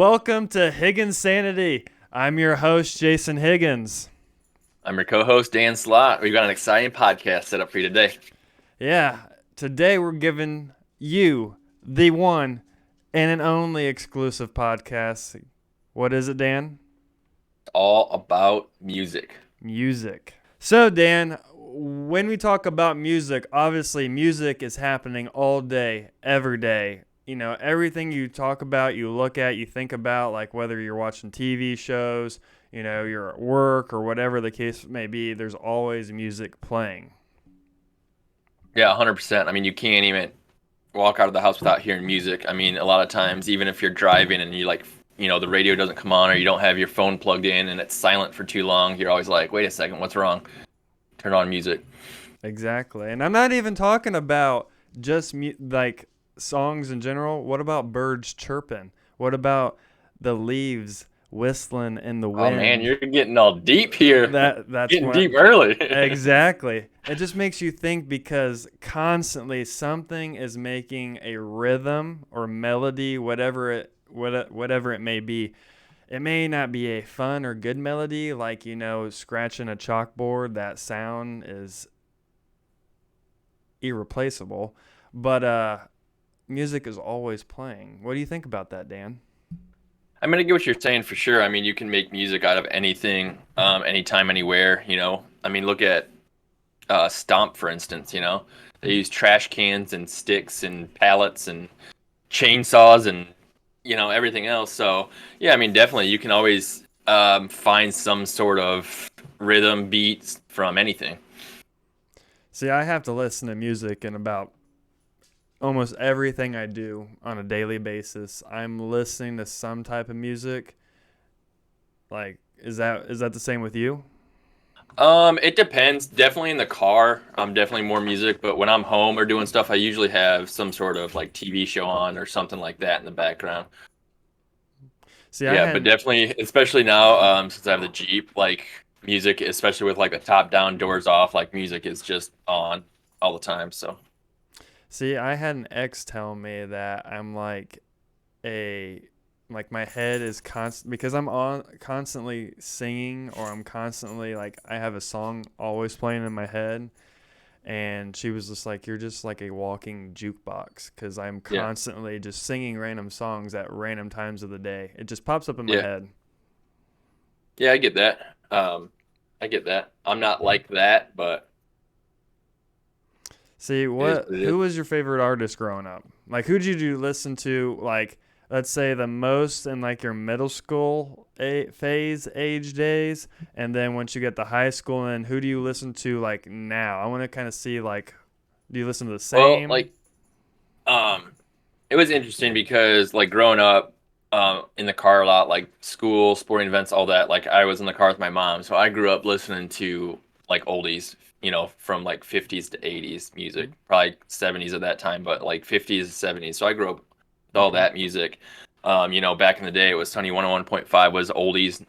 Welcome to Higginsanity. I'm your host, Jason Higgins. I'm your co-host, Dan Slott. We've got an exciting podcast set up for you today. Yeah, today we're giving you the one and an only exclusive podcast. What is it, Dan? All about music. Music. So, Dan, when we talk about music, obviously music is happening all day, every day. You know, everything you talk about, you look at, you think about, like whether you're watching TV shows, you're at work or whatever the case may be, there's always music playing. Yeah, 100%. I mean, you can't even walk out of the house without hearing music. I mean, a lot of times, even if you're driving and the radio doesn't come on or you don't have your phone plugged in and it's silent for too long, you're always like, wait a second, what's wrong? Turn on music. Exactly. And I'm not even talking about just like songs in general. What about birds chirping? What about the leaves whistling in the Oh man, wind? you're getting all deep here. That's Getting what deep early. exactly. It just makes you think because constantly something is making a rhythm or melody, whatever it may be. It may not be a fun or good melody, like scratching a chalkboard. That sound is irreplaceable, but music is always playing. What do you think about that, Dan? I'm gonna get what you're saying for sure. I mean, you can make music out of anything, anytime, anywhere. I mean, look at Stomp, for instance. They use trash cans and sticks and pallets and chainsaws and everything else. So yeah, I mean, definitely you can always find some sort of rhythm beats from anything. See, I have to listen to music in about almost everything I do on a daily basis. I'm listening to some type of music. Like, is that the same with you? It depends. Definitely in the car, I'm definitely more music. But when I'm home or doing stuff, I usually have some sort of like TV show on or something like that in the background. See, I Yeah, but had definitely, especially now, since I have the Jeep, like music, especially with like the top down, doors off, like music is just on all the time. So See, I had an ex tell me that I'm a like my head is constant because I'm on constantly singing or I'm constantly like I have a song always playing in my head. And she was just like, "You're just like a walking jukebox because I'm yeah, constantly just singing random songs at random times of the day. It just pops up in my yeah, head." yeah, I get that. I get that. I'm not like that, but See, it is what? what it Who is. was your favorite artist growing up? Like, who did you listen to? Like, let's say the most in like your middle school phase age days, and then once you get to high school, and who do you listen to like now? I want to kind of see like, do you listen to the Well, same? like, um, it was interesting because like growing up, in the car a lot, like school, sporting events, all that. Like I was in the car with my mom, so I grew up listening to like oldies, from like 50s to 80s music, probably 70s at that time, but like 50s to 70s. So I grew up with all Okay. that music. Back in the day, it was Sunny 101.5 was oldies,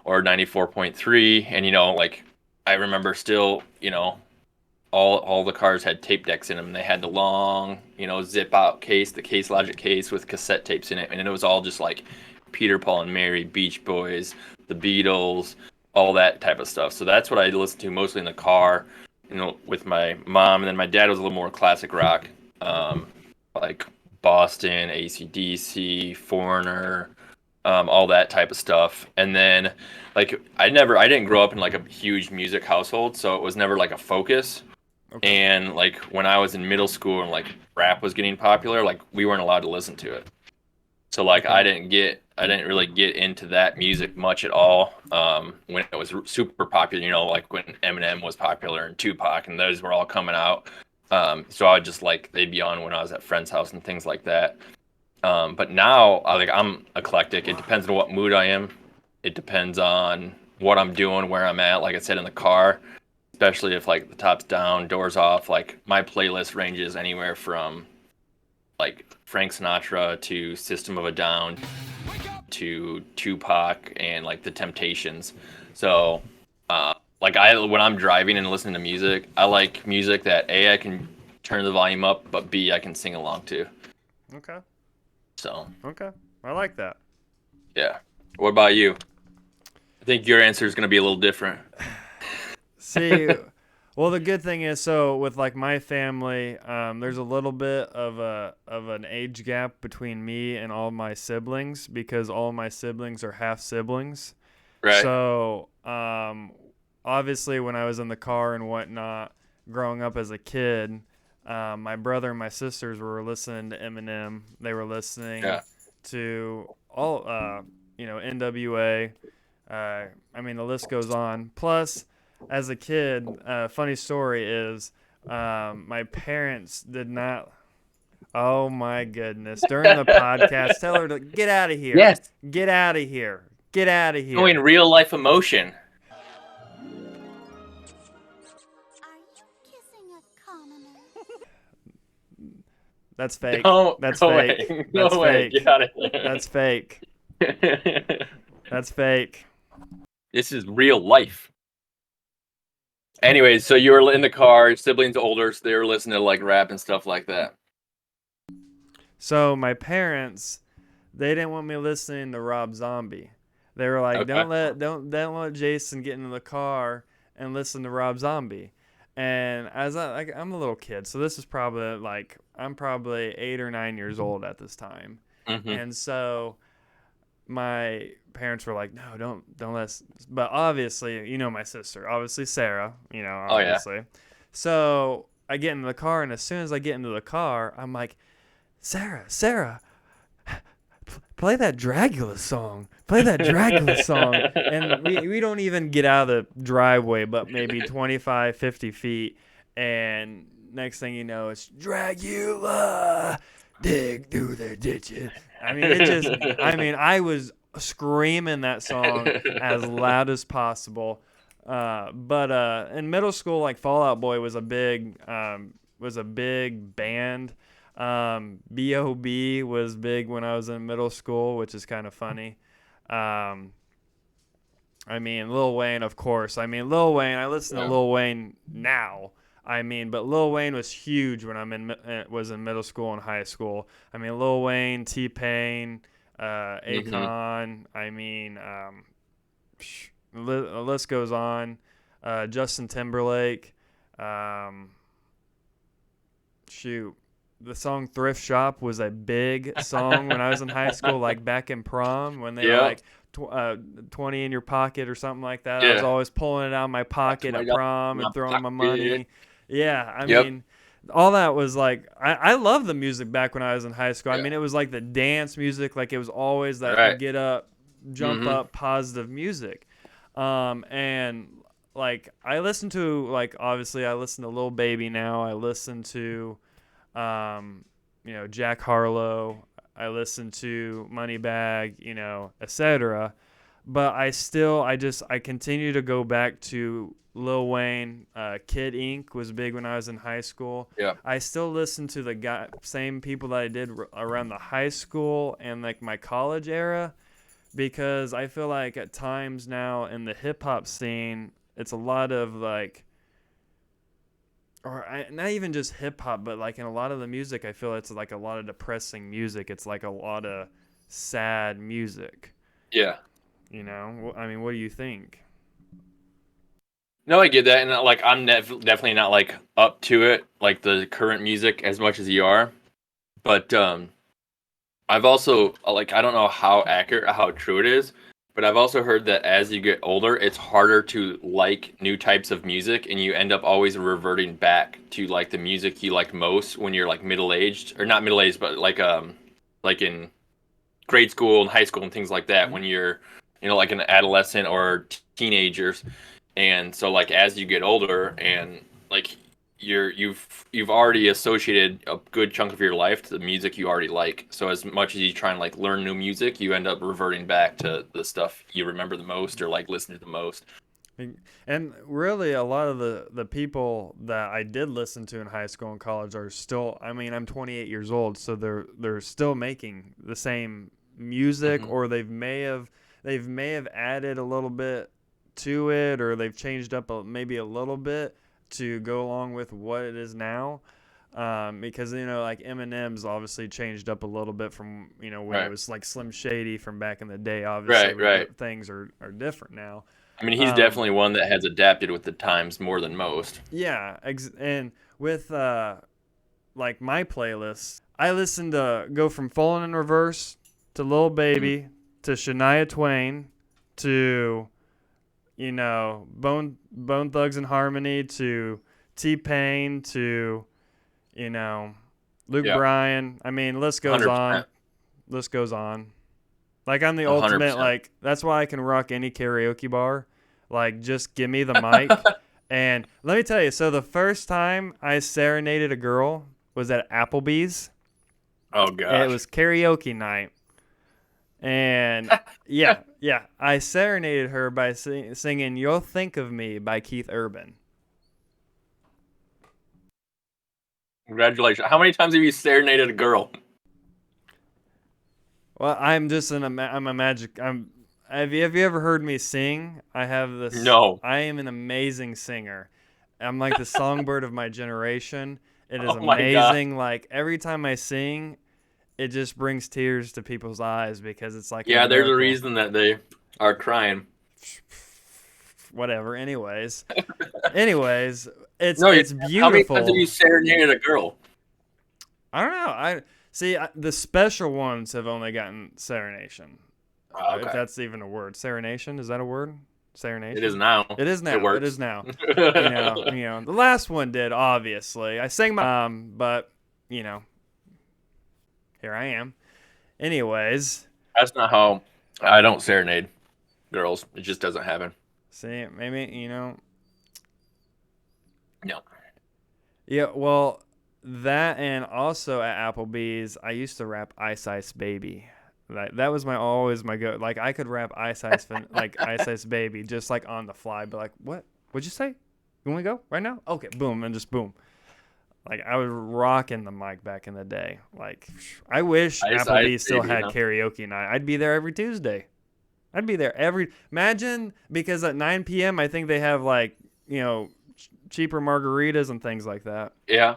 or 94.3, and like I remember still, all the cars had tape decks in them. They had the long, zip out case, the Case Logic case with cassette tapes in it, and it was all just like Peter, Paul and Mary, Beach Boys, the Beatles, all that type of stuff. So that's what I listened to mostly in the car, with my mom, and then my dad was a little more classic rock, like Boston, AC/DC, Foreigner, all that type of stuff. And then like I didn't grow up in like a huge music household, so it was never like a focus. Okay. And like when I was in middle school and like rap was getting popular, like we weren't allowed to listen to it. So like Okay. I didn't really get into that music much at all. When it was super popular, like when Eminem was popular and Tupac and those were all coming out. So I would just like they'd be on when I was at friends' house and things like that. But now I'm eclectic. It depends on what mood I am. It depends on what I'm doing, where I'm at. Like I said, in the car, especially if like the top's down, doors off. Like my playlist ranges anywhere from like Frank Sinatra to System of a Down to Tupac and like the Temptations. So, like I when I'm driving and listening to music, I like music that A I can turn the volume up, but B I can sing along to. Okay. So Okay. I like that. Yeah. What about you? I think your answer is going to be a little different. See, well, the good thing is, so with like my family, there's a little bit of an age gap between me and all my siblings because all my siblings are half siblings. Right. So, obviously, when I was in the car and whatnot, growing up as a kid, my brother and my sisters were listening to Eminem. They were listening Yeah. to all, NWA. I mean, the list goes on. Plus, as a kid, funny story is my parents did not. Oh my goodness. During the podcast, tell her to get out of here. Yes. Get out of here. Get out of Showing here. real life emotion. Are you kissing a commoner? That's fake. Don't That's go fake. away. Go That's away. Get fake. out of That's fake. here. That's fake. This is real life. Anyways, so you were in the car, siblings older, so they were listening to like rap and stuff like that. So my parents, they didn't want me listening to Rob Zombie. They were like, Okay. don't let Jason get into the car and listen to Rob Zombie. And as I'm a little kid, so this is probably like I'm probably 8 or 9 years old at this time, Hmm. and so my parents were like, no, don't let. But obviously, my sister, obviously Sarah, Oh yeah. obviously. So I get into the car, and as soon as I get into the car, I'm like, Sarah, play that Dracula song. Play that Dracula song. And we don't even get out of the driveway, but maybe 25, 50 feet. And next thing you know, it's Dracula. Dig through the ditches. I mean, I was screaming that song as loud as possible. But in middle school, like Fall Out Boy was a big band. B.O.B. was big when I was in middle school, which is kind of funny. Um, I mean, Lil Wayne, of course. I mean, Lil Wayne, I listen to Yeah. Lil Wayne now. I mean, but Lil Wayne was huge when was in middle school and high school. I mean, Lil Wayne, T Pain, Hmm. Akon. I mean, the list goes on. Justin Timberlake. Um, shoot, the song Thrift Shop was a big song when I was in high school, like back in prom when they were Yep. like 20 in your pocket or something like that. I was Yeah. always pulling it out of my Got pocket at $20 in prom my and throwing my pocket. money. Yeah, I Yep. mean, all that was like, I love the music back when I was in high school. I Yeah. mean, it was like the dance music, like it was always that Right. get up, jump Hmm. up, positive music. And like I listen to, like, obviously I listen to Lil Baby now. I listen to Jack Harlow. I listen to Moneybag, etc. But I continue to go back to Lil Wayne. Kid Ink was big when I was in high school. Yeah. I still listen to same people that I did around the high school and like my college era, because I feel like at times now in the hip hop scene, it's a lot of like, not even just hip hop, but like in a lot of the music, I feel it's like a lot of depressing music. It's like a lot of sad music. Yeah. I mean, what do you think? No, I get that, and like I'm definitely not like up to it, like the current music as much as you are. But I've also like I don't know how accurate, how true it is, but I've also heard that as you get older, it's harder to like new types of music, and you end up always reverting back to like the music you liked most when you're like middle aged, or not middle aged, but like in grade school and high school and things like that. Mm-hmm. When you're like an adolescent or teenagers, and so like as you get older and like you've already associated a good chunk of your life to the music you already like. So as much as you try and like learn new music, you end up reverting back to the stuff you remember the most or like listen to the most. And really, a lot of the people that I did listen to in high school and college are still. I mean, I'm 28 years old, so they're still making the same music, Hmm. or they've may have added a little bit to it, or they've changed up maybe a little bit to go along with what it is now. Because like Eminem's obviously changed up a little bit from when Right. it was like Slim Shady from back in the day. Obviously, Right. things are different now. I mean, he's definitely one that has adapted with the times more than most. Yeah, and with like my playlist, I listen to go from Falling in Reverse to Lil Mhm. Baby to Shania Twain to Bone Thugs and Harmony to T-Pain to Luke Yeah, Bryan. I mean, list goes 100%. on. List goes on. Like I'm the ultimate. 100%. Like that's why I can rock any karaoke bar. Like just give me the mic. And let me tell you. So the first time I serenaded a girl was at Applebee's. Oh It gosh. was karaoke night, and yeah, I serenaded her by singing "You'll Think of Me" by Keith Urban. Congratulations. How many times have you serenaded a girl? Well, I'm just I'm a magic. Have you ever heard me sing? I have this. No. I am an amazing singer. I'm like the songbird of my generation. It is Oh my god. amazing. Like every time I sing, it just brings tears to people's eyes because it's like a Yeah, there's a miracle. reason that they are crying. Whatever. Anyways, it's No, it's how many times have beautiful. you serenaded a girl? I don't know. I see the special ones have only gotten serenation. Oh, If okay. that's even a word. Serenation, is that a word? It is Serenation? now. It is It now. It is works. now. The last one did obviously. I sang my but here I am. Anyways, That's not how I don't serenade girls. It just doesn't happen. see, maybe No. yeah, well, that and also at Applebee's, I used to rap Ice Ice Baby. That was always my go. Like I could rap like Ice Ice Baby just like on the fly. But like, what? What'd you say? You want me to go right now? Okay, boom, and just boom. Like I was rocking the mic back in the day. Like I wish Ice Ice Applebee's still Baby, had huh? karaoke night. I'd be there every Tuesday. I'd be there imagine because at 9 p.m. I think they have like cheaper margaritas and things like that. Yeah.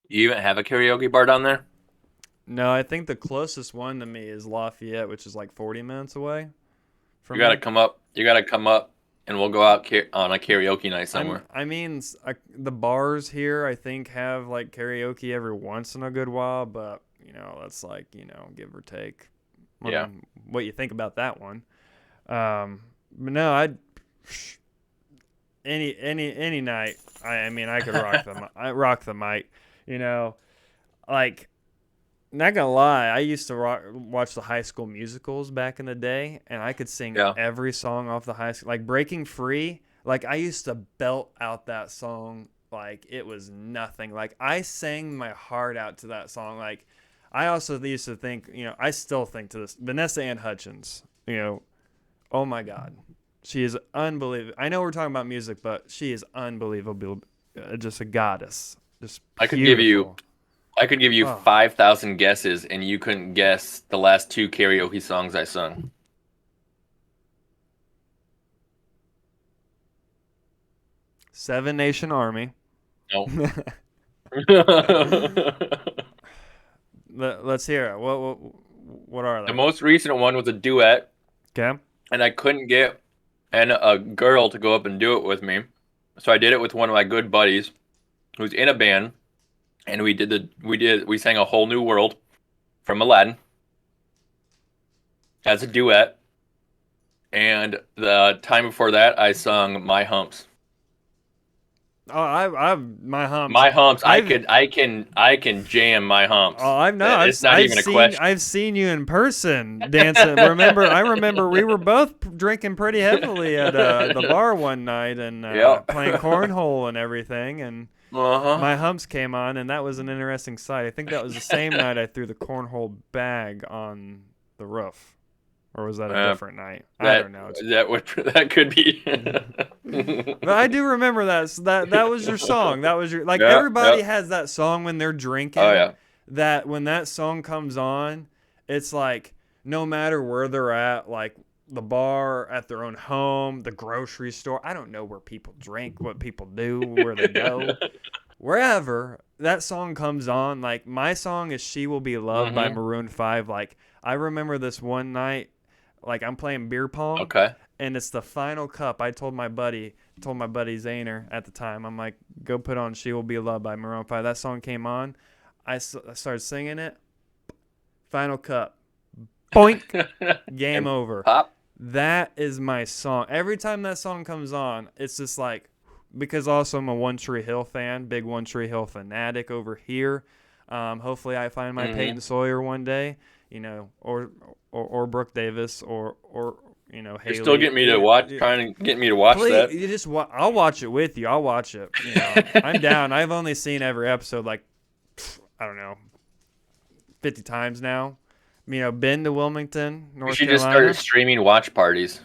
You even have a karaoke bar down there? No, I think the closest one to me is Lafayette, which is like 40 minutes away You from gotta me. come up. You gotta come up, and we'll go out on a karaoke night somewhere. I mean, the bars here I think have like karaoke every once in a good while, but that's like give or take Yeah. on what you think about that one. But no, I'd any night. I mean, I could rock them. I rock the mic. You know, like not gonna lie, I used to watch the High School Musicals back in the day, and I could sing Yeah. every song off the high school. Like Breaking Free, like I used to belt out that song like it was nothing. Like I sang my heart out to that song. Like I also used to think, I still think to this Vanessa Ann Hutchins. Oh my God, she is unbelievable. I know we're talking about music, but she is unbelievable. Just a goddess. Just I could give you beautiful. I could give you Oh. 5,000 guesses, and you couldn't guess the last two karaoke songs I sung. Seven Nation Army. No. Let's hear it. What are The they? most recent one was a duet, Okay. and I couldn't get a girl to go up and do it with me, so I did it with one of my good buddies who's in a band, and we sang a whole new world from Aladdin as a duet, and the time before that I sung My Humps. Oh, I've my humps. My Humps, I've I can jam My Humps. oh I've no It's not even a question. I've seen you in person dancing. I remember we were both drinking pretty heavily at the bar one night and Yep. playing cornhole and everything and Uh-huh. my humps came on and that was an interesting sight. I think that was the same night I threw the cornhole bag on the roof. Or was that a different night? I don't know. That could be. But I do remember that. So that was your song. That was your like Yeah, everybody yeah. has that song when they're Oh drinking. yeah. That when that song comes on, it's like no matter where they're at, like the bar, at their own home, the grocery store. I don't know where people drink, what people do, where they go. wherever that song comes on, like my song is "She Will Be Loved" by Maroon 5. Like I remember this one night, like I'm playing beer pong, Okay. and it's the final cup. I told my buddy Zayner at the time, I'm like, go put on "She Will Be Loved" by Maroon 5. That song came on. I started singing it. Final cup. Boink. Game And over. pop. That is my song. Every time that song comes on, it's just like, because also I'm a One Tree Hill fan, big One Tree Hill fanatic over here. Hopefully I find my Peyton Sawyer one day, or Brooke Davis, or Haley. You're still getting me to watch, trying to get me to watch Please, that. you just I'll watch it with you. I'll watch it. I'm down. I've only seen every episode like, I don't know, 50 times now. Been to Wilmington, North We should Carolina. just start streaming watch parties.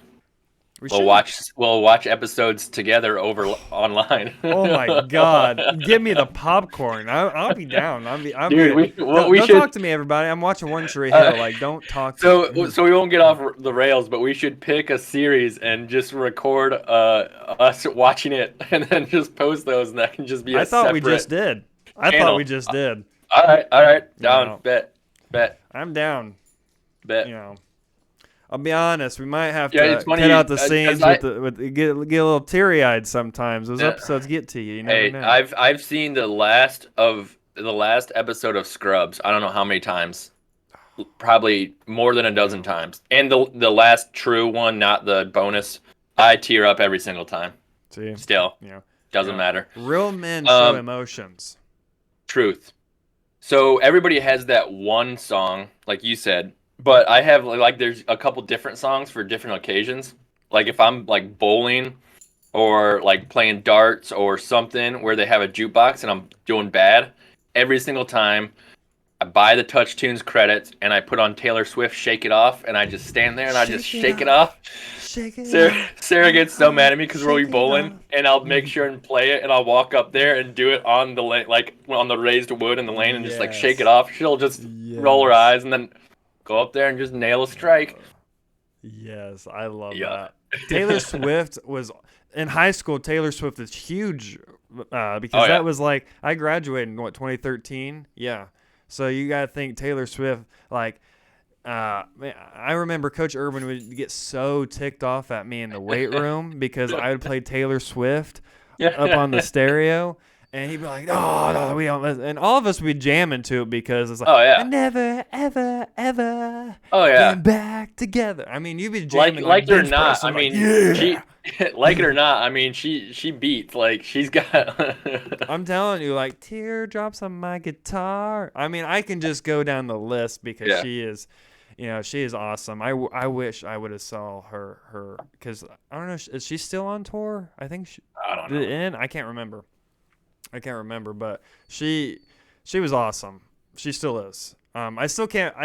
We'll watch episodes together over online. Oh my God! Give me the popcorn. I'll be down. Dude, don't talk to me, everybody. I'm watching One Tree Hill. Like, don't talk. So we won't get off the rails, but we should pick a series and just record us watching it, and then just post those, and that can just be. I thought we just did. I thought we just did. All right, down. No. Bet. I'm down. Bet. I'll be honest. We might have Yeah, to it's funny cut out the 'cause scenes get a little teary eyed sometimes. Those episodes get to you. You never know. I've seen the last episode of Scrubs. I don't know how many times. Probably more than a dozen times. And the last true one, not the bonus. I tear up every single time. See, Still, doesn't matter. Real men show emotions. Truth. So everybody has that one song, like you said, but I have there's a couple different songs for different occasions. Like if I'm like bowling or like playing darts or something where they have a jukebox and I'm doing bad, every single time I buy the Touch Tunes credits and I put on Taylor Swift "Shake It Off" and I just stand there and I just shake it off. Sarah gets so mad at me because we're bowling, and I'll make sure and play it, and I'll walk up there and do it on the lane, like on the raised wood in the lane, and just like shake it off. She'll just roll her eyes and then go up there and just nail a strike. Yes, I love that. Taylor Swift was in high school. Taylor Swift is huge because that was like I graduated in 2013. Yeah, so you gotta think Taylor Swift like. Man, I remember Coach Urban would get so ticked off at me in the weight room because I would play Taylor Swift up on the stereo, and he'd be like, "Oh no, we don't listen." And all of us would be jamming to it because it's like, "I never, ever, ever get back together." I mean, you'd be jamming like it or not. I mean, she like it or not. I mean, she beats like she's got. I'm telling you, like teardrops on my guitar. I mean, I can just go down the list because she is. She is awesome. I wish I would have saw her because I don't know. Is she still on tour? I think I don't know. I can't remember, but she was awesome. She still is. I still can't.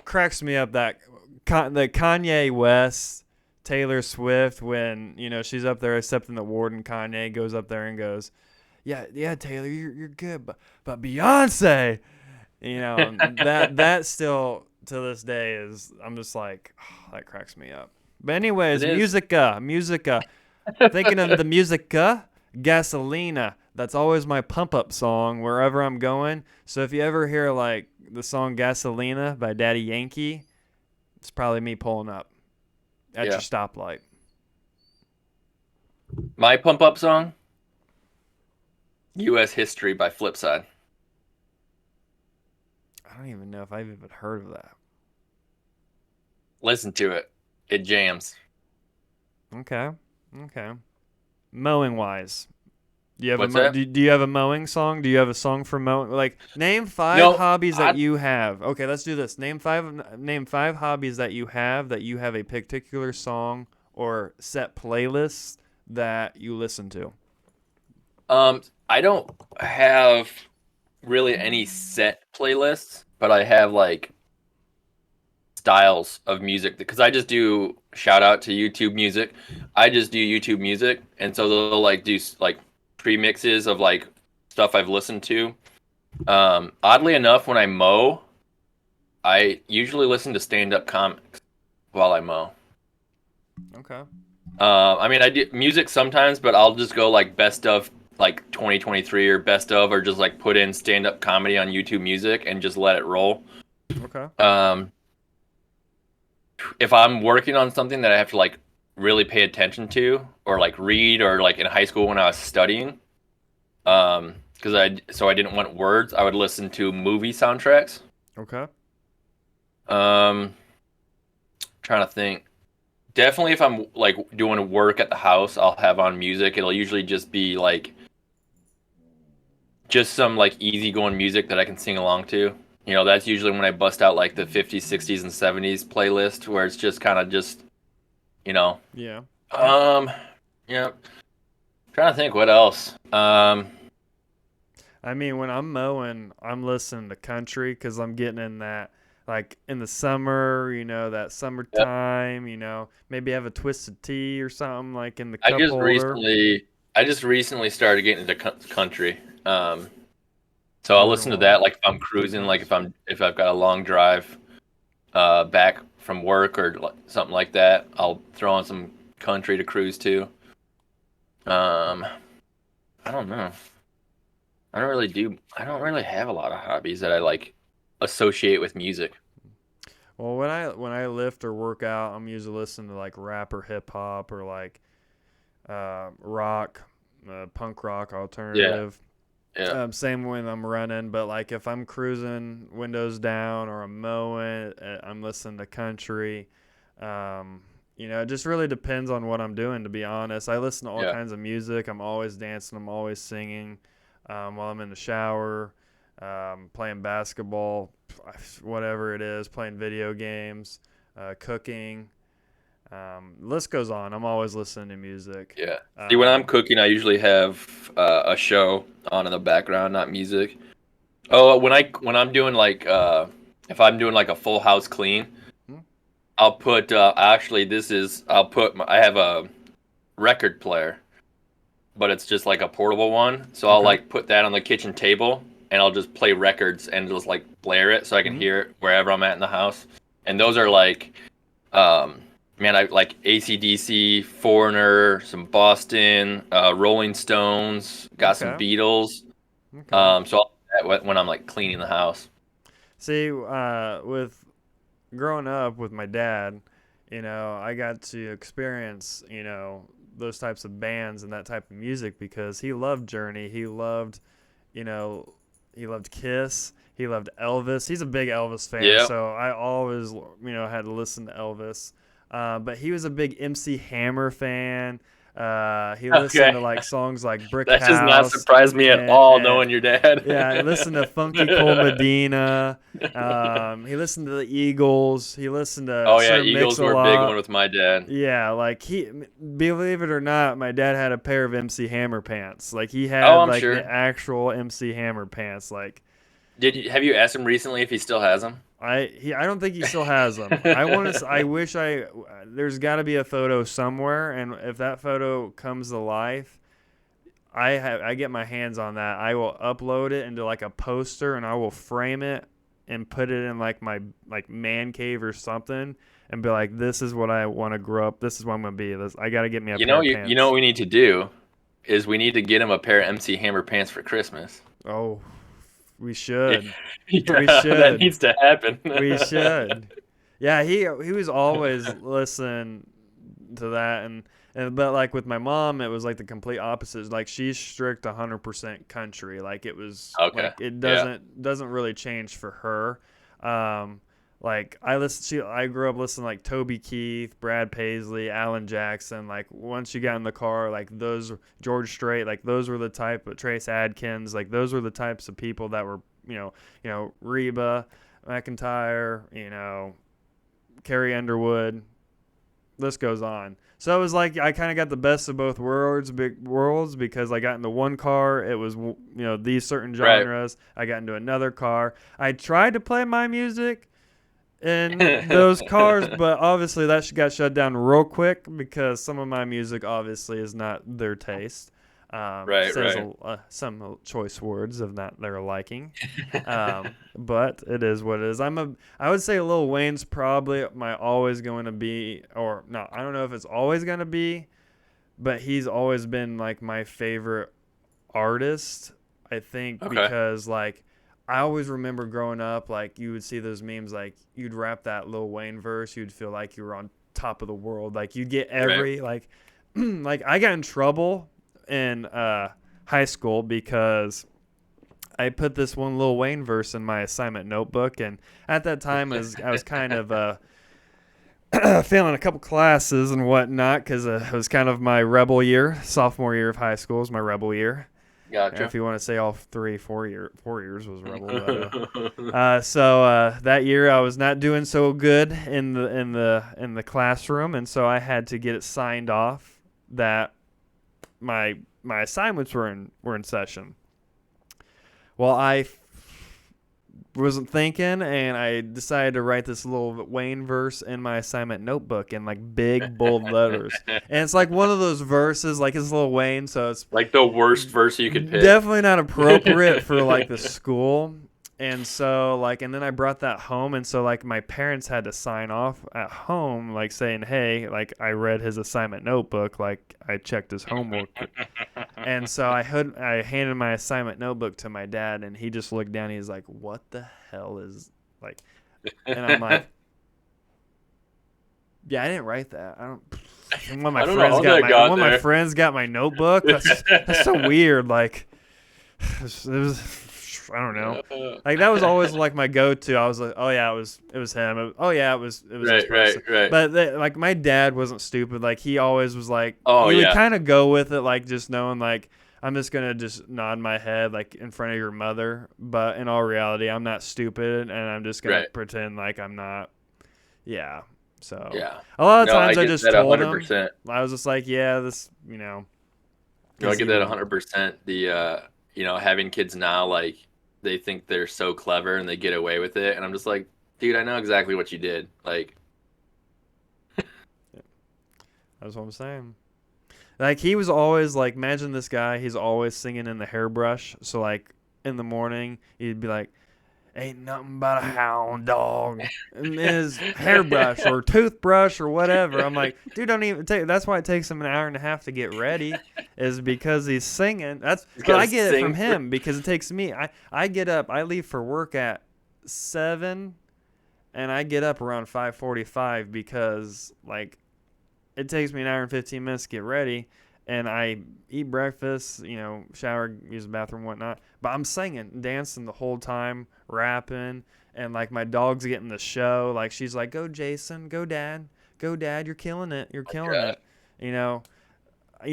Cracks me up that the Kanye West, Taylor Swift when she's up there accepting the award and Kanye goes up there and goes, yeah Taylor, you're good, but Beyonce, that still. To this day is I'm just like that cracks me up. But anyways, musica. Thinking of the musica, Gasolina. That's always my pump up song wherever I'm going. So if you ever hear like the song Gasolina by Daddy Yankee, it's probably me pulling up at your stoplight. My pump up song, U.S. History by Flipside. I don't even know if I've even heard of that. Listen to it. It jams. Okay. Mowing wise, do you have do you have a mowing song? Do you have a song for mowing? Like name 5 hobbies that you have. Okay, let's do this. Name five hobbies that you have a particular song or set playlists that you listen to. I don't have really any set playlists, but I have like styles of music because I just do shout out to YouTube Music. I just do YouTube Music, and so they'll like do like pre-mixes of like stuff I've listened to. Oddly enough, when I mow, I usually listen to stand-up comics while I mow. Okay. I mean, I do music sometimes, but I'll just go like best of like 2023 or best of, or just like put in stand up comedy on YouTube Music and just let it roll. Okay. If I'm working on something that I have to like really pay attention to, or like read, or like in high school when I was studying, because I didn't want words, I would listen to movie soundtracks. Okay. Um, trying to think. Definitely, if I'm like doing work at the house, I'll have on music. It'll usually just be like just some like easygoing music that I can sing along to. You know, that's usually when I bust out like the 50s, 60s, and 70s playlist where it's just kind of just, you know, Yeah. um, yeah. Trying to think what else. I mean, when I'm mowing, I'm listening to country because I'm getting in that, like in the summer, that Yep. summertime, maybe have a twisted tea or something like in the I cup just holder. recently, I just recently started getting into country. So I'll Doing listen to what? that like if I'm cruising, like Nice. if I've got a long drive, back from work or something like that. I'll throw on some country to cruise to. Um, I don't know. I don't really have a lot of hobbies that I like associate with music. Well, when I lift or work out, I'm usually listening to like rap or hip hop or like rock, punk rock, Yeah, alternative. yeah, Same when I'm running, but like if I'm cruising, windows down, or I'm mowing, I'm listening to country. Um, it just really depends on what I'm doing. To be honest, I listen to all yeah. kinds of music. I'm always dancing. I'm always singing while I'm in the shower, playing basketball, whatever it is, playing video games, cooking. List goes on. I'm always listening to music. Yeah. See, when I'm Um, cooking, I usually have a show on in the background, not music. Oh, when I'm doing like if I'm doing like a full house clean, hmm, I'll put actually this is I have a record player, but it's just like a portable one. So I'll okay. like put that on the kitchen table and I'll just play records and just like blare it so I can Hmm. hear it wherever I'm at in the house. And those are like um man, I like AC/DC, Foreigner, some Boston, Rolling Stones, got some Okay. Beatles. Okay. So I'll do that when I'm like cleaning the house. See, with growing up with my dad, I got to experience, those types of bands and that type of music because he loved Journey. You know, he loved Kiss. He loved Elvis. He's a big Elvis fan, Yeah. so I always, had to listen to Elvis. But he was a big MC Hammer fan. He listened to Okay. like songs like Brick That does not House surprise me at all and knowing your dad. yeah, I listened to Funky Cole Medina. He listened to the Eagles. He listened to Oh yeah, Sir Eagles were a big one Mix-a-Lot. with my dad. Yeah, like believe it or not, my dad had a pair of MC Hammer pants. Like he Oh, had I'm like the sure. actual MC Hammer pants. Like Have you asked him recently if he still has them? I don't think he still has them. I wish there's got to be a photo somewhere, and if that photo comes to life, I get my hands on that. I will upload it into like a poster and I will frame it and put it in like my like man cave or something and be like, this is what I want to grow up. This is what I'm gonna be. I gotta get me a pair of You know what pants. we need to do is we need to get him a pair of MC Hammer pants for Christmas. Oh, we should. We Yeah, that should. needs to happen. We should. Yeah, he was always listening to that and but like with my mom it was like the complete opposite. Like she's strict 100% country. Like it was Okay. like it Yeah. doesn't really change for her. Like I grew up listening to like Toby Keith, Brad Paisley, Alan Jackson. Like once you got in the car, like those George Strait, like those were the type of Trace Adkins, like those were the types of people that were, Reba McEntire, Carrie Underwood, list goes on. So it was like I kind of got the best of both worlds because I got into one car, it was these certain Right. genres. I got into another car. I tried to play my music in those cars, but obviously that got shut down real quick because some of my music obviously is not their taste. Right, Says right. some choice words of not their liking. But it is what it is. I would say Lil Wayne's probably my always going to be, or no, I don't know if it's always going to be, but he's always been like my favorite artist. I think Okay. because like I always remember growing up, like you would see those memes, like you'd rap that Lil Wayne verse, you'd feel like you were on top of the world. Like you'd get every like like I got in trouble in high school because I put this one Lil Wayne verse in my assignment notebook, and at that time I was kind of failing a couple classes and whatnot because it was kind of my rebel year. Sophomore year of high school was my rebel year. Gotcha. If you want to say all 4 years was rebel. But, so that year I was not doing so good in the classroom, and so I had to get it signed off that my assignments were in session. Well, I wasn't thinking, and I decided to write this little Wayne verse in my assignment notebook in like big bold letters. And it's like one of those verses, like it's Lil Wayne, so it's Like the worst verse you could pick. definitely not appropriate for like the school. And so like, and then I brought that home, and so like my parents had to sign off at home, like saying, hey, like I read his assignment notebook, like I checked his homework. And so I handed my assignment notebook to my dad, and he just looked down. He's like, what the hell is like, and I'm like, yeah, I didn't write that. I don't. And one of my friends got my notebook. That's so weird. Like, it was I don't know. Like that was always like my go-to. I was like, oh yeah, it was him. It was this person. Right. But like my dad wasn't stupid. Like he always was like, Oh, he would yeah. kind of go with it, like just knowing like I'm just gonna just nod my head like in front of your mother. But in all reality, I'm not stupid, and I'm just gonna pretend like I'm not. Yeah. So Yeah. a lot of times I get just that told 100%. him. I was just like, yeah, this, you know. No, I get that 100%. The having kids now, like they think they're so clever and they get away with it, and I'm just like, dude, I know exactly what you did. Like, that's what I'm saying. Like he was always like, imagine this guy. He's always singing in the hairbrush. So like in the morning, he'd be like, "Ain't nothing but a hound dog," and his hairbrush or toothbrush or whatever. I'm like, dude, don't even take. That's why it takes him an hour and a half to get ready, is because he's singing. But I get it from him because it takes me. I get up. I leave for work at 7, and I get up around 5:45 because like it takes me an hour and 15 minutes to get ready. And I eat breakfast, shower, use the bathroom, whatnot. But I'm singing, dancing the whole time, rapping, and like my dog's getting the show. Like she's like, "Go, Jason, go, Dad, you're killing it, it."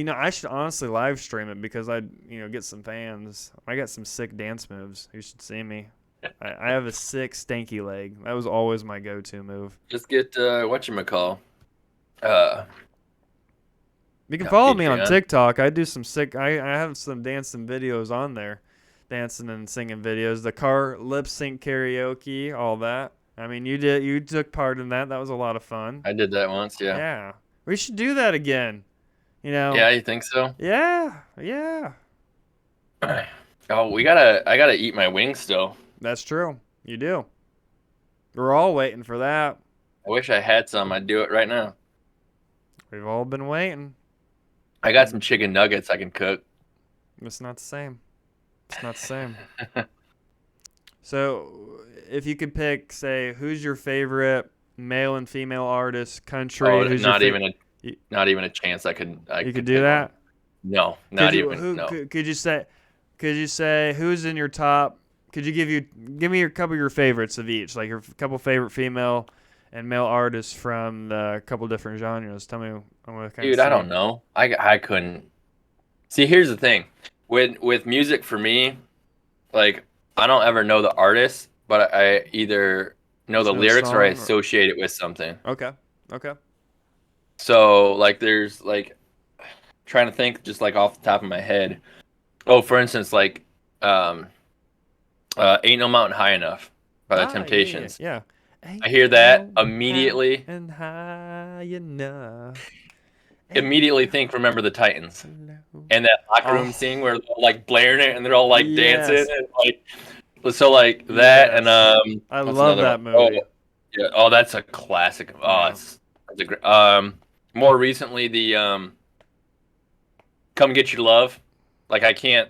I should honestly live stream it because I'd get some fans. I got some sick dance moves. You should see me. I have a sick stanky leg. That was always my go-to move. just get whatchamacall. You can follow me on TikTok. I do some sick. I have some dancing videos on there, dancing and singing videos. The car lip sync karaoke, all that. I mean, you took part in that. That was a lot of fun. I did that once. Yeah. Yeah, we should do that again. Yeah, you think so? Yeah. Oh, I gotta eat my wings still. That's true. You do. We're all waiting for that. I wish I had some. I'd do it right now. We've all been waiting. I got some chicken nuggets I can cook. It's not the same. So, if you could pick, say, who's your favorite male and female artist, country? Oh, who's not even a chance. I could. You could do that? No, not even. No. Could you say who's in your top? Could you give me a couple of your favorites of each, like your couple favorite female and male artists from the couple different genres? Tell me. Dude, I don't know. I couldn't. See, here's the thing. With music for me, like I don't ever know the artist, but I either know the lyrics or I associate it with something. Okay. So like there's like trying to think just like off the top of my head. Oh, for instance, like Ain't No Mountain High Enough by the Temptations. Yeah. I hear that immediately. And high enough. Immediately think Remember the Titans. And that locker room scene where they're all like blaring it and they're all like dancing and like so like that and I love that movie. Yeah, that's a classic. That's a great more recently the Come Get Your Love. Like I can't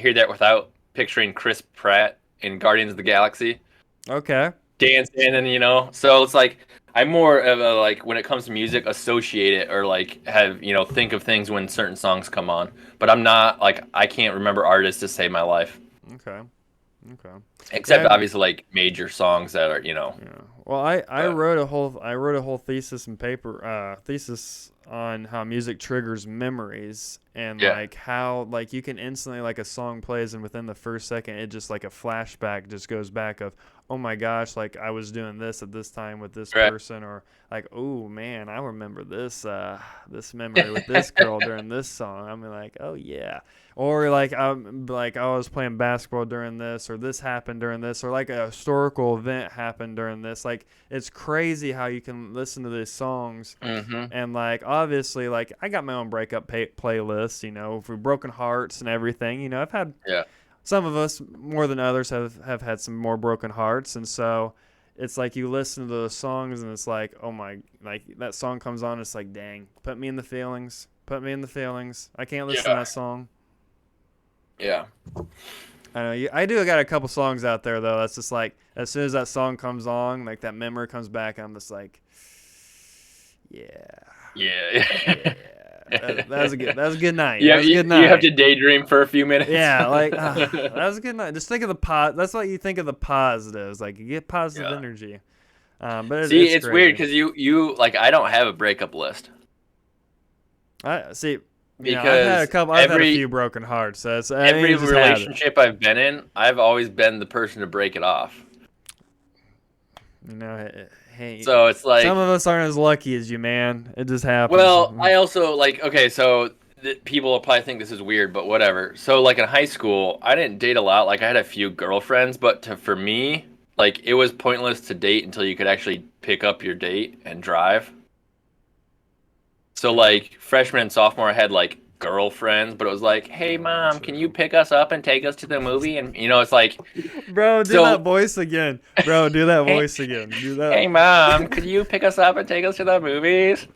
hear that without picturing Chris Pratt in Guardians of the Galaxy Okay. dancing, and so it's like I'm more of a, like, when it comes to music, associate it, or like have, think of things when certain songs come on. But I'm not like, I can't remember artists to save my life. Okay. Okay. Except Yeah. obviously like major songs that are, Yeah. Well, I but wrote a whole thesis and thesis on how music triggers memories and yeah, like how like you can instantly like a song plays and within the first second it just like a flashback just goes back of, oh my gosh, like I was doing this at this time with this right. person, or like, oh man, I remember this memory with this girl during this song. I'm like, oh yeah. Or like I was playing basketball during this, or this happened during this, or like a historical event happened during this. Like it's crazy how you can listen to these songs, Mm-hmm. and like obviously like I got my own breakup playlist, for broken hearts and everything. I've had Yeah. some of us more than others have had some more broken hearts, and so it's like you listen to those songs and it's like, oh my, like that song comes on, it's like, dang, put me in the feelings, put me in the feelings. I can't listen to Yeah. that song. Yeah. I know I do got a couple songs out there though. That's just like as soon as that song comes on, like that memory comes back. I'm just like, yeah, Yeah. yeah. That was a good. That was a good night. Yeah, That was a good you have night. to daydream for a few minutes. Yeah, like that was a good night. Just think of the That's what you think of the positives. Like you get positive Yeah. energy. But See, it's it's weird crazy. because you like, I don't have a breakup list I see. I've had a because couple. I've had a few broken hearts. So every you just had it. relationship I've been in, I've always been the person to break it off. Hey, So it's like, some of us aren't as lucky as you, man. It just happens. well, I also like, okay, so people will probably think this is weird, but whatever. So like in high school, I didn't date a lot. Like I had a few girlfriends, but for me, like it was pointless to date until you could actually pick up your date and drive. So like freshman and sophomore, I had like girlfriends, but it was like, hey mom, can you pick us up and take us to the movie? And it's like, Bro, do that so voice again. Bro, do that hey, voice again. Do that. hey mom, could you pick us up and take us to the movies?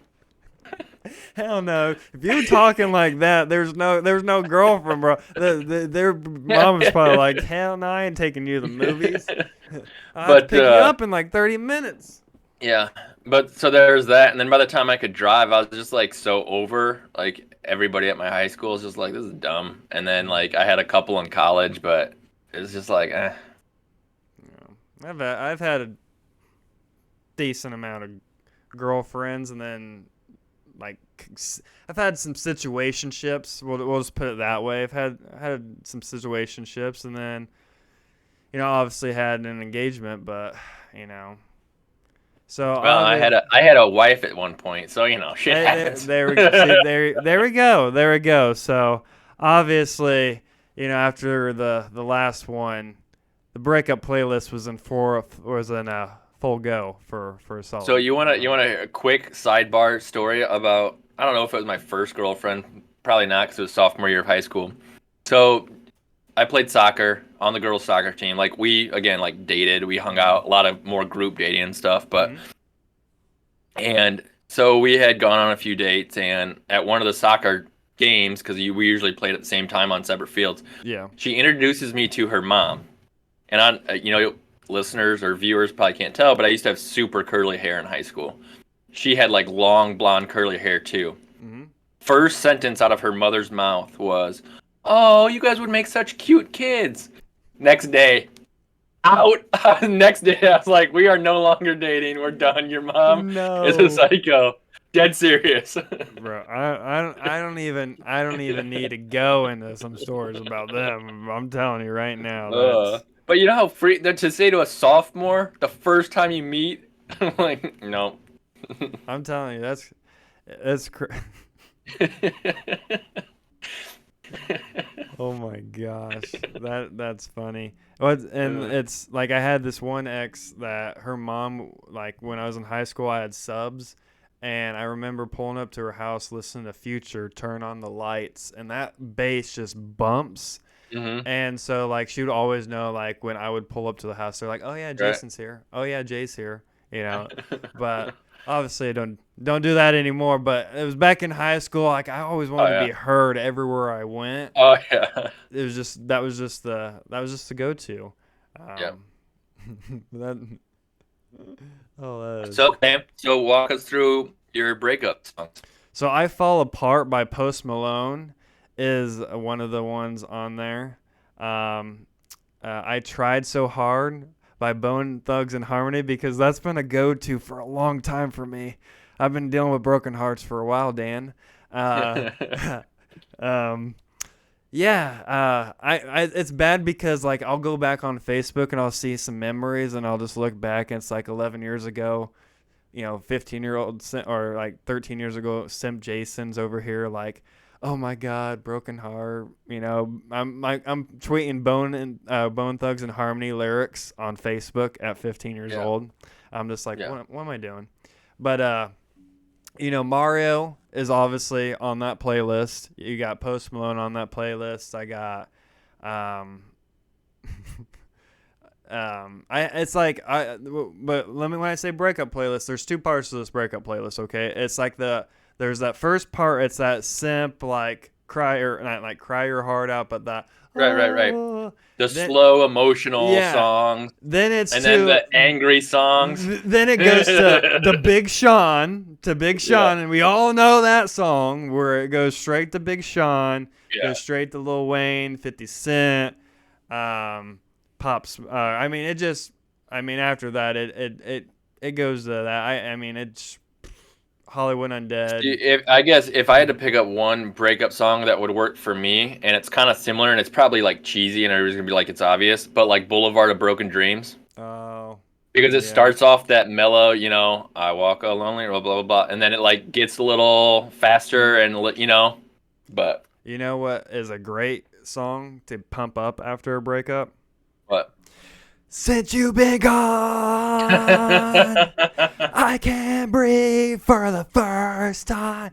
Hell no. If you're talking like that, there's no girlfriend, bro. Their mom is probably like, hell no, I ain't taking you to the movies. I have to But pick you up in like 30 minutes. yeah, but so there's that, and then by the time I could drive, I was just like so over like everybody at my high school was just like, this is dumb. And then like I had a couple in college, but it was just like, eh. I've had a decent amount of girlfriends, and then like I've had some situationships. We'll just put it that way. I've had some situationships, and then obviously had an engagement, but so Well, I had a wife at one point, so shit happens. there we go. So obviously, after the last one, the breakup playlist was in full go for a solid. So you want a quick sidebar story about, I don't know if it was my first girlfriend, probably not because it was sophomore year of high school. So I played soccer on the girls' soccer team. Like we, again, like dated, we hung out, a lot of more group dating and stuff. But and so we had gone on a few dates, and at one of the soccer games, because we usually played at the same time on separate fields. Yeah. She introduces me to her mom, and listeners or viewers probably can't tell, but I used to have super curly hair in high school. She had like long blonde curly hair too. Mm-hmm. First sentence out of her mother's mouth was, "Oh, you guys would make such cute kids." Next day, out. Next day, I was like, "We are no longer dating. We're done. Your mom is a psycho." Dead serious. Bro, I don't even need to go into some stories about them. I'm telling you right now. But you know how free to say to a sophomore the first time you meet, like, no. I'm telling you, that's oh my gosh, that's funny. It's like I had this one ex that her mom, like when I was in high school, I had subs, and I remember pulling up to her house, listening to Future, turn on the lights, and that bass just bumps. Mm-hmm. And so like she would always know, like when I would pull up to the house, they're like, oh yeah, Jason's here. Oh yeah, Jay's here. But Obviously, I don't do that anymore. But it was back in high school. Like I always Oh wanted to yeah. be heard everywhere I went. Oh yeah. It was just that was just the go-to. Yeah. Um, that oh that is. So okay. So walk us through your breakup songs. So I Fall Apart by Post Malone is one of the ones on there. Um, I Tried So Hard by Bone Thugs and Harmony because that's been a go-to for a long time for me. I've been dealing with broken hearts for a while, Dan. Uh, um, yeah, I it's bad because like I'll go back on Facebook and I'll see some memories and I'll just look back and it's like 11 years ago, 15-year-old or like 13 years ago, Simp Jason's over here like, oh my God, broken heart. I'm tweeting Bone Thugs and Harmony lyrics on Facebook at 15 years Yeah. old. I'm just like, Yeah. what am I doing? But Mario is obviously on that playlist. You got Post Malone on that playlist. I got, um, but when I say breakup playlist, there's two parts to this breakup playlist. Okay, it's like there's that first part. It's that simp like not like cry your heart out, but that Right. oh, The then slow emotional yeah, songs, then it's and then to the angry songs. then it goes to Big Sean, Yeah. and we all know that song where it goes straight to Big Sean, Yeah. goes straight to Lil Wayne, 50 Cent, Pops. After that, it goes to that. It's Hollywood Undead. If I had to pick up one breakup song that would work for me, and it's kind of similar, and it's probably like cheesy, and everybody's gonna be like it's obvious, but like Boulevard of Broken Dreams, Oh, because it yeah. starts off that mellow, I walk a lonely road, blah blah blah, and then it like gets a little faster and but You know what is a great song to pump up after a breakup? what? Since you've been gone, I can't breathe for the first time.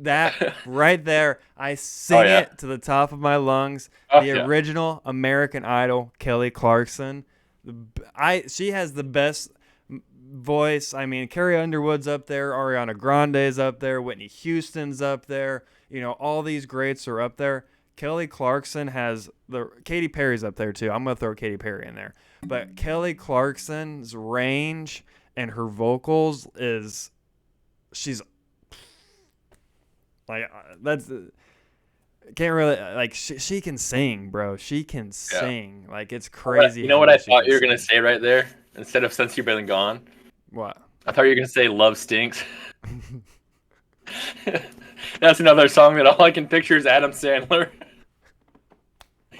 That right there, I sing yeah. it to the top of my lungs. Oh, The yeah. original American Idol, Kelly Clarkson. She has the best voice. I mean, Carrie Underwood's up there, Ariana Grande's up there, Whitney Houston's up there. All these greats are up there. Kelly Clarkson has Katy Perry's up there too. I'm gonna throw Katy Perry in there. But Kelly Clarkson's range and her vocals she's like that's can't really like she can sing, bro. She can sing. Like it's crazy. You know how what I good she thought can you were gonna sing. say right there instead of "Since You've Been Gone"? What? I thought you were gonna say "Love Stinks." That's another song that all I can picture is Adam Sandler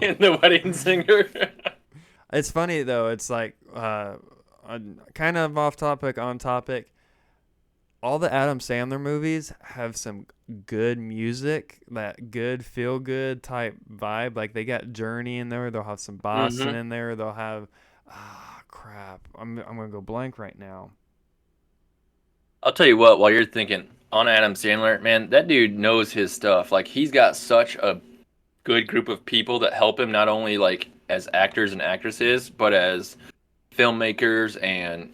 in The Wedding Singer. It's funny though. It's like kind of off topic, on topic. All the Adam Sandler movies have some good music, that good feel good type vibe. Like they got Journey in there. They'll have some Boston in there. They'll have crap. I'm gonna go blank right now. I'll tell you what, while you're thinking on Adam Sandler, man, that dude knows his stuff. Like he's got such a good group of people that help him not only like as actors and actresses, but as filmmakers and,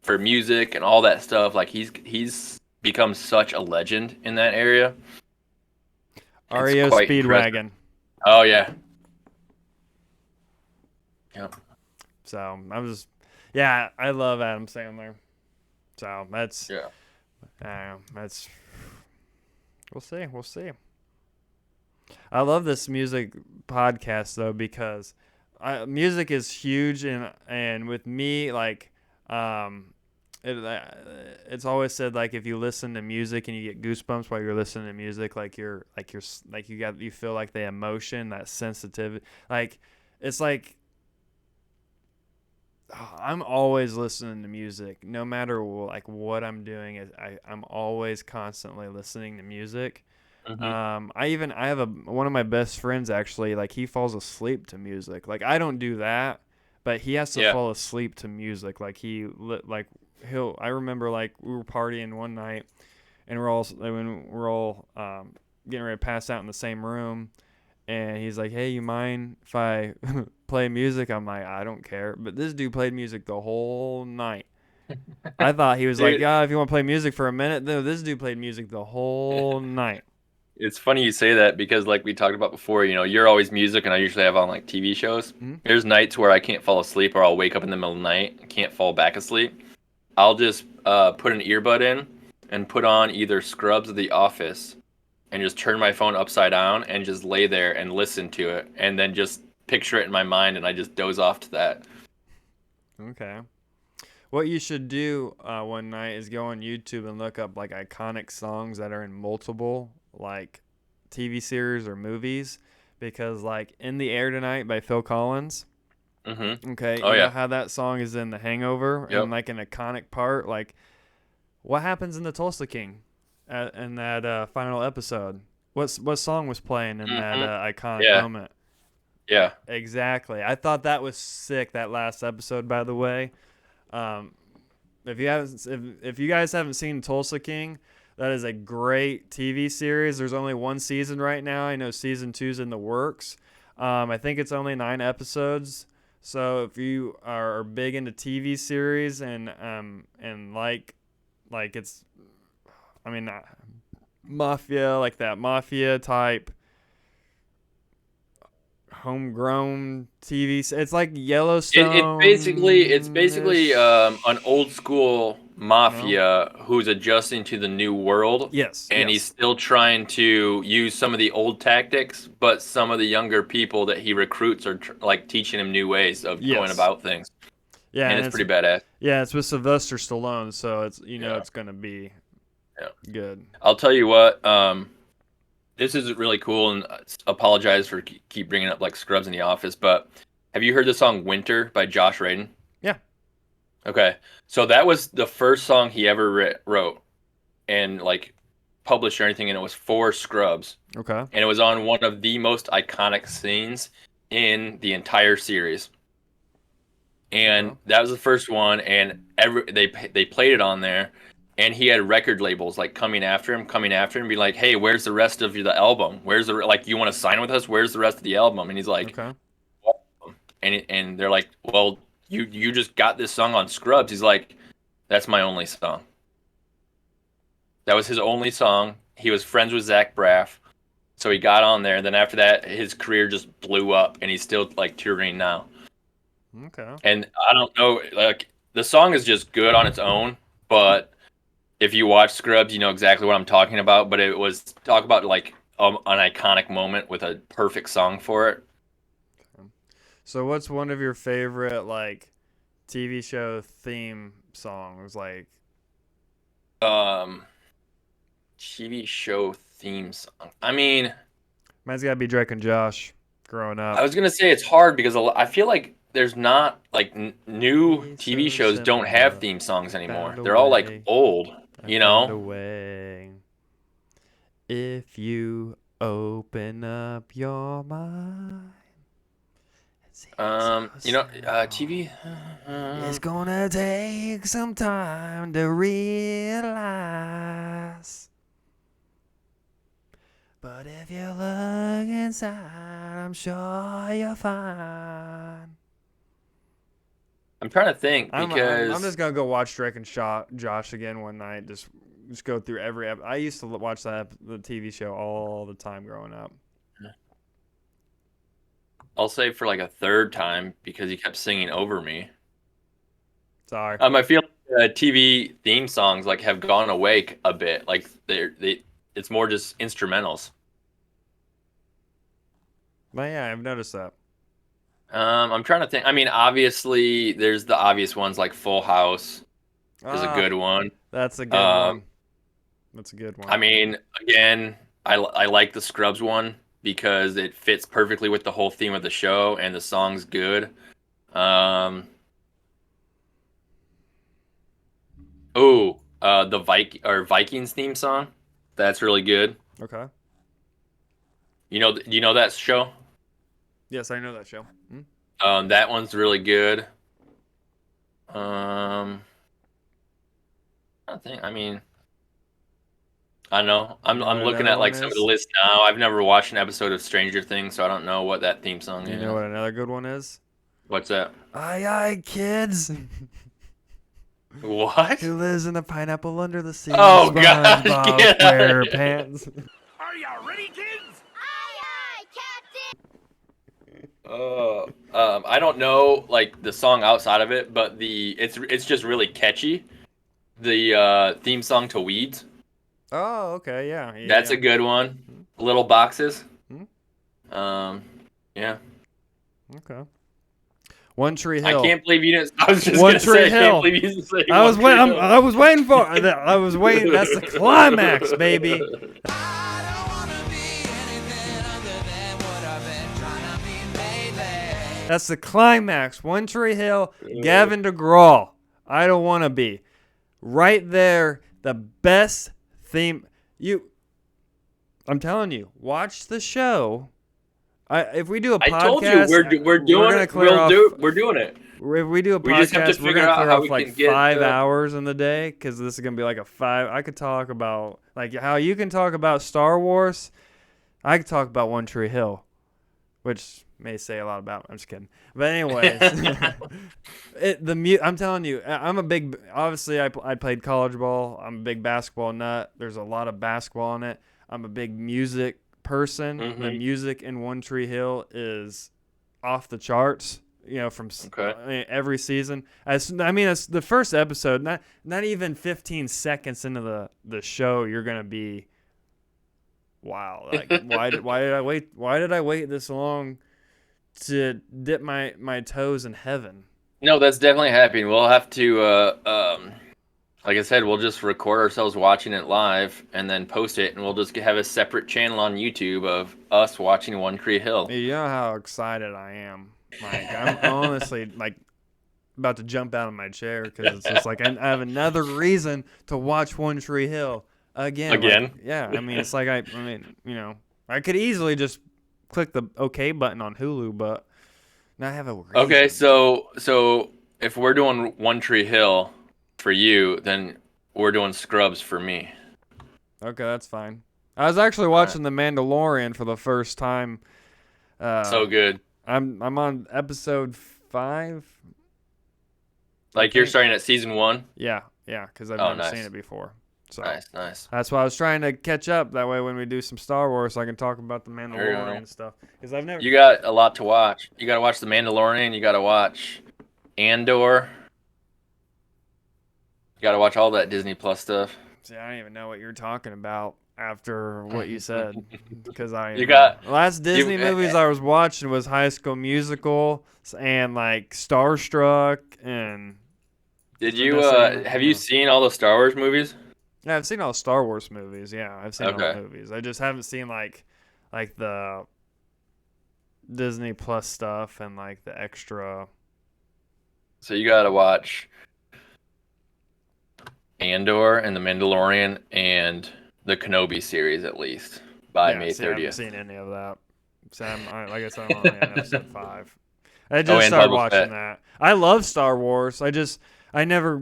for music and all that stuff. Like he's become such a legend in that area. REO Speedwagon. Oh yeah. Yeah. So I love Adam Sandler. So that's we'll see. I love this music podcast though because music is huge and with me like it's always said like if you listen to music and you get goosebumps while you're listening to music you feel like the emotion, that sensitivity, like it's like I'm always listening to music no matter like what I'm doing. I'm always constantly listening to music. Mm-hmm. I have one of my best friends actually, like he falls asleep to music. Like I don't do that, but he has to fall asleep to music. Like I remember like we were partying one night and we're all getting ready to pass out in the same room, and he's like, "Hey, you mind if I play music?" I'm like, "I don't care." But this dude played music the whole night. I thought he was like, Dude, yeah, if you want to play music for a minute. No, this dude played music the whole night. it's funny you say that because like we talked about before, you're always music and I usually have on like TV shows. Mhm. There's nights where I can't fall asleep or I'll wake up in the middle of the night and can't fall back asleep. I'll just put an earbud in and put on either Scrubs or The Office and just turn my phone upside down and just lay there and listen to it and then just picture it in my mind and I just doze off to that. Okay. What you should do one night is go on YouTube and look up like iconic songs that are in multiple like TV series or movies, because like "In the Air Tonight" by Phil Collins. Mm-hmm. Okay, Oh you know yeah. how that song is in The Hangover and Yep. like an iconic part. Like, what happens in the Tulsa King in that final episode? What song was playing in that Mm-hmm. iconic Yeah. moment? Yeah. Exactly. I thought that was sick. That last episode, by the way. Um, if you guys haven't seen Tulsa King, that is a great TV series. There's only one season right now. I know season 2's in the works. I think it's only 9 episodes. So if you are big into TV series and like it's, I mean, mafia, like that mafia type homegrown TV. It's like It's Yellowstone basically ish. an old school No. mafia who's adjusting to the new world, Yes. and he's Yes. still trying to use some of the old tactics, but some of the younger people that he recruits are like teaching him new ways of going Yes. about things, Yeah, and and it's pretty badass. it's with Sylvester Stallone, so it's Yeah, it's gonna be yeah. good. I'll tell you what. This is really cool, and apologize for keep bringing up like Scrubs in the Office, but have you heard the song "Winter" by Josh Radin? Yeah. Okay, so that was the first song he ever wrote and like published or anything, and it was for Scrubs, Okay. and it was on one of the most iconic scenes in the entire series. And Okay. that was the first one, and they played it on there, and he had record labels like coming after him, be like, "Hey, where's the rest of the album? Where's the like you want to sign with us? Where's the rest of the album?" And he's like, Okay. "What?" And they're like, "Well, you just got this song on Scrubs." He's like, "That's my only song." That was his only song. He was friends with Zach Braff, so he got on there. Then after that, his career just blew up, and he's still like touring now. Okay. And I don't know, like the song is just good on its own, but if you watch Scrubs, you know exactly what I'm talking about. But it was talk about like an iconic moment with a perfect song for it. So what's one of your favorite like TV show theme songs? Like, Um, TV show theme song. I mean, mine's gotta be Drake and Josh. Growing I up. was gonna say it's hard because I feel like there's not like new It's TV so shows don't have simple. theme songs anymore. Found a They're all like way. old, I you found a know. way. If you open up your mind. TV. It's gonna take some time to realize. But if you look inside, I'm sure you'll find. I'm trying to think I'm because just gonna go watch Drake and Josh again one night. Just go through every I used to watch the TV show all the time growing up. I'll say for like a third time because he kept singing over me. Sorry. I feel like TV theme songs like have gone away a bit. Like it's more just instrumentals. But yeah, I've noticed that. I'm trying to think. I mean, obviously, there's the obvious ones like Full House is a Ah, good one. that's a good Um, one. That's a good I one. mean, again, I like the Scrubs one because it fits perfectly with the whole theme of the show and the song's good. Um, the Vikings theme song, that's really good. Okay. Do you know that show? Yes, I know that show. Hmm? That one's really good. Um, I think. I mean, I don't know. You I'm know I'm what looking another at one like some of the is? lists now. I've never watched an episode of Stranger Things, so I don't know what that theme song You know is. what another good one is? What's that? Aye, aye, kids. What? Who lives in a pineapple under the sea? Oh, God, SpongeBob get outta here. SquarePants. Are you ready, kids? Aye, aye, Captain! I don't know like the song outside of it, but it's just really catchy. The theme song to Weeds. Oh, okay, yeah, yeah. That's a good one. Little Boxes. Hmm. Yeah. Okay. One Tree I Hill. can't believe you didn't. I was just One gonna Tree say, I Hill. can't believe you didn't say I was One Tree waiting. Hill. I was waiting for. I was waiting. That's the climax, baby. That's the climax. One Tree Hill. Gavin DeGraw. I don't want to be. Right there, the best theme. I'm telling you, watch the show. If we do a podcast, I told you we're doing gonna it. clear off. We're doing it. If we do a We just have to podcast, we're figure gonna out clear how off we like can get 5 hours in the day because this is gonna be like a 5. I could talk about like how you can talk about Star Wars. I could talk about One Tree Hill, which may say a lot about me. I'm just kidding. But anyways, I'm telling you, I'm a big. Obviously, I played college ball. I'm a big basketball nut. There's a lot of basketball in it. I'm a big music person. Mm-hmm. The music in One Tree Hill is off the charts. You know, from every season. It's the first episode. Not even 15 seconds into the show, you're gonna be, wow. Like, why did I wait? Why did I wait this long to dip my toes in heaven? No, that's definitely happening. We'll have to, like I said, we'll just record ourselves watching it live and then post it, and we'll just have a separate channel on YouTube of us watching One Tree Hill. You know how excited I am. Like, I'm honestly like about to jump out of my chair because it's just like I have another reason to watch One Tree Hill again. Like, yeah, I mean, it's like I could easily just click the OK button on Hulu, but now I have a reason. Okay, so if we're doing One Tree Hill for you, then we're doing Scrubs for me. Okay, that's fine. I was actually watching The Mandalorian for the first time. So good. I'm on episode 5. Like you're starting at season 1? Yeah, because I've never seen it before. So Nice. that's why I was trying to catch up. That way, when we do some Star Wars, I can talk about the Mandalorian and stuff. Because I've never. You got a lot to watch. You got to watch the Mandalorian. You got to watch Andor. You got to watch all that Disney Plus stuff. See, I don't even know what you're talking about after what you said. Because last Disney movies I was watching was High School Musical and like Starstruck and. Did you have you seen all the Star Wars movies? Yeah, I've seen all Star Wars movies. Yeah, I've seen all the movies. I just haven't seen like the Disney Plus stuff and like the extra. So you got to watch Andor and the Mandalorian and the Kenobi series at least by May 30th. I haven't seen any of that. Sam, like I said, I'm only on episode 5. I just started watching that. I love Star Wars. I never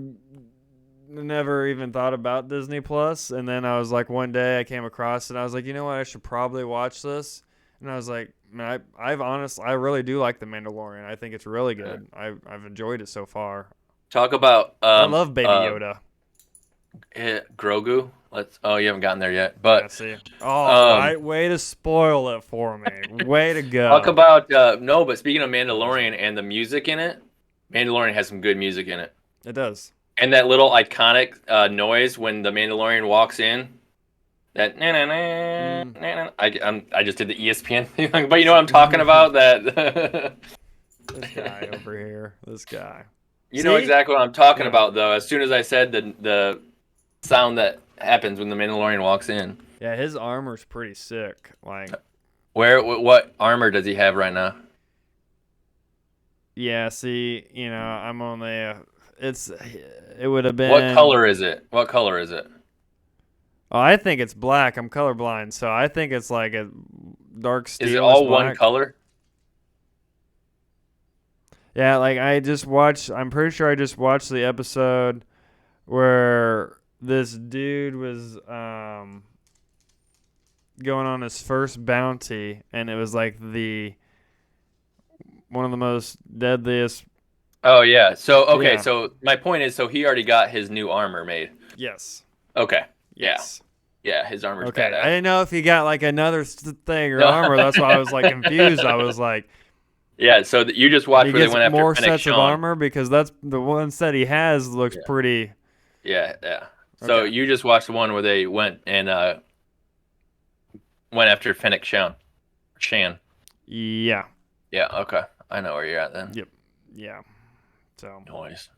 even thought about Disney Plus, and then I was like, one day I came across it, and I was like, you know what, I should probably watch this. And I was like, man, I really do like The Mandalorian. I think it's really good. I've enjoyed it so far. Talk about I love Baby Yoda. Grogu. You haven't gotten there yet, but yeah, see. Right, way to spoil it for me. Way to go. Talk about but speaking of Mandalorian and the music in it, Mandalorian has some good music in it. It does. And that little iconic noise when the Mandalorian walks in, that I just did the ESPN thing, but you know what I'm talking about. That this guy over here, this guy. You know exactly what I'm talking about, though. As soon as I said the sound that happens when the Mandalorian walks in. Yeah, his armor's pretty sick. Like, what armor does he have right now? Yeah, see, I'm only. It would have been. What color is it? Oh, I think it's black. I'm colorblind, so I think it's like a dark steel. Is it all black. one color? Yeah, like I'm pretty sure I just watched the episode where this dude was going on his first bounty, and it was like one of the most deadliest Oh yeah. So okay. Yeah. So my point is, so he already got his new armor made. Yes. Okay. Yeah. Yes. Yeah. His armor's Okay. I badass. didn't know if he got like another thing or No. armor. That's why I was like confused. I was like, Yeah. So you just he watched where they gets went after more Fennec sets of Shand. armor because that's the one set he has looks Yeah. pretty. Yeah. Yeah. So Okay. you just watched the one where they went and went after Fennec Shand. Shan. Yeah. Yeah. Okay. I know where you're at then. Yep. Yeah. So. Noise.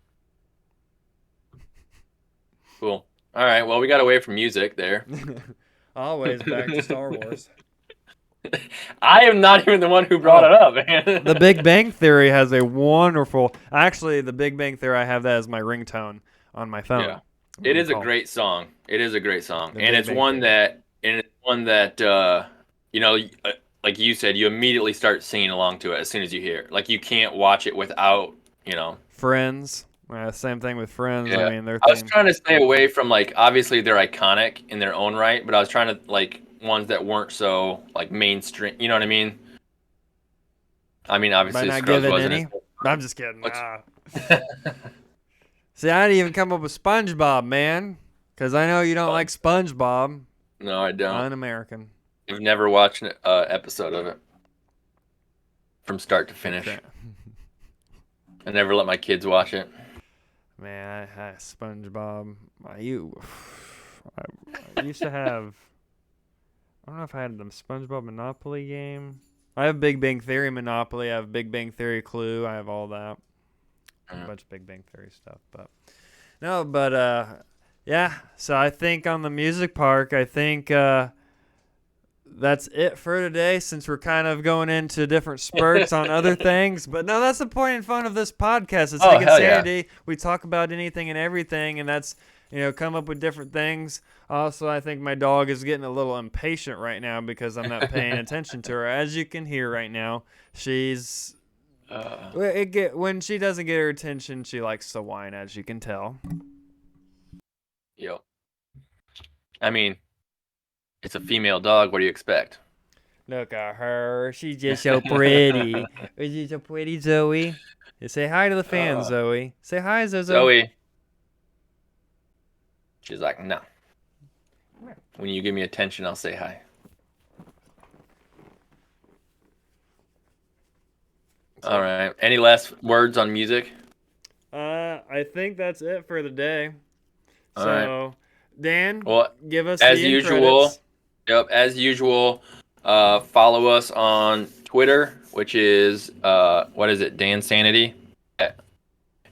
Cool. All right. Well, we got away from music there. Always back to Star Wars. I am not even the one who brought it up, man. The Big Bang Theory has a wonderful. Actually, the Big Bang Theory, I have that as my ringtone on my phone. Yeah. It is a great song. It is a great song, The and Big it's Bang one Theory. that you know, like you said, you immediately start singing along to it as soon as you hear it. Like you can't watch it without, you know. Friends. Same thing with Friends. Yeah. I mean, their I was theme. trying to stay away from like obviously they're iconic in their own right, but I was trying to like ones that weren't so like mainstream. You know what I mean? I mean, By obviously not Scrubs giving wasn't. any. I'm just kidding. What's- See, I didn't even come up with SpongeBob, man. Because I know you don't like SpongeBob. No, I don't. Un-American. I've never watched an episode of it from start to finish. Okay. I never let my kids watch it. Man, I SpongeBob. I used to have. I don't know if I had the SpongeBob Monopoly game. I have Big Bang Theory Monopoly. I have Big Bang Theory Clue. I have all that. A bunch of Big Bang Theory stuff, yeah. So I think on the music park, I think that's it for today. Since we're kind of going into different spurts on other things, but no, that's the point and fun of this podcast. It's Oh, hell yeah. Higginsanity. We talk about anything and everything, and that's come up with different things. Also, I think my dog is getting a little impatient right now because I'm not paying attention to her. As you can hear right now, she's. When she doesn't get her attention, she likes to whine, as you can tell. Yo. I mean, it's a female dog. What do you expect? Look at her. She's just so pretty. Is she so pretty, Zoe? Say hi to the fans, Zoe. Say hi, Zozo. Zoe. She's like, no. When you give me attention, I'll say hi. All right. Any last words on music? I think that's it for the day. All So, Dan, Well, give us as the end usual. credits. Yep. As usual, follow us on Twitter, which is what is it? Dansanity.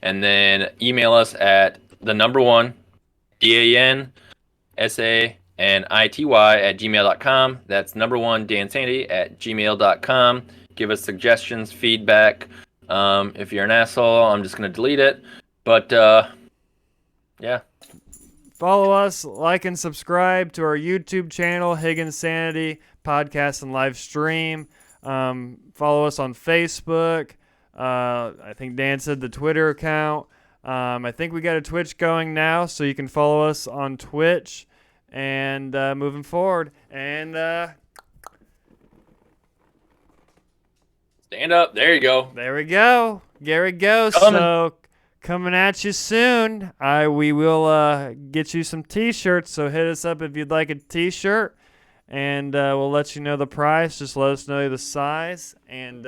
And then email us at the number one DANSANITY@gmail.com. That's number one dansanity@gmail.com. Give us suggestions, feedback. If you're an asshole, I'm just gonna delete it. But yeah. Follow us, like, and subscribe to our YouTube channel, Higginsanity Podcast and Live Stream. Follow us on Facebook. I think Dan said the Twitter account. I think we got a Twitch going now, so you can follow us on Twitch. And moving forward. And Stand up. There you go. there we go. There we go. Coming. So coming at you soon. We will get you some T-shirts. So hit us up if you'd like a T-shirt, and we'll let you know the price. Just let us know the size, and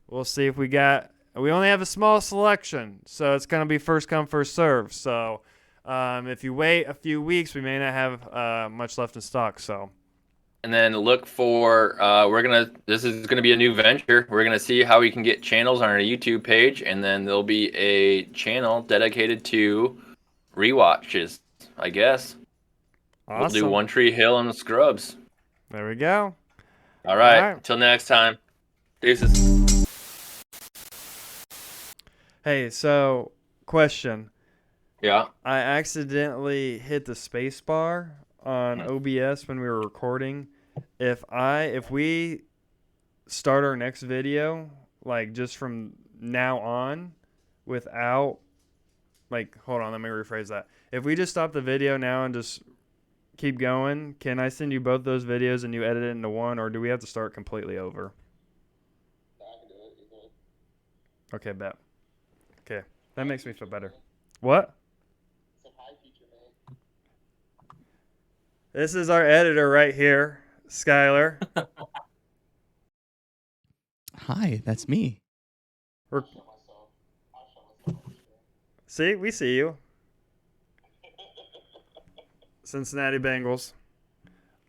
we'll see if we got. We only have a small selection, so it's gonna be first come first serve. So if you wait a few weeks, we may not have much left in stock. So. And then look for this is gonna be a new venture. We're gonna see how we can get channels on our YouTube page, and then there'll be a channel dedicated to rewatches, I guess. Awesome. We'll do One Tree Hill and the Scrubs. There we go. All right. All right. Till next time. Deuces. Hey, so question. Yeah. I accidentally hit the space bar on OBS when we were recording. If we start our next video, like just from now on, without, like, hold on, let me rephrase that. If we just stop the video now and just keep going, can I send you both those videos and you edit it into one, or do we have to start completely over? Okay, bet. Okay, that makes me feel better. What? This is our editor right here, Skylar. Hi, that's me. See, we see you. Cincinnati Bengals.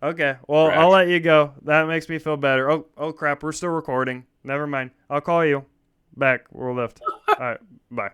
Okay, well, I'll let you go. That makes me feel better. Oh crap, we're still recording. Never mind. I'll call you back. We'll lift. All right, bye.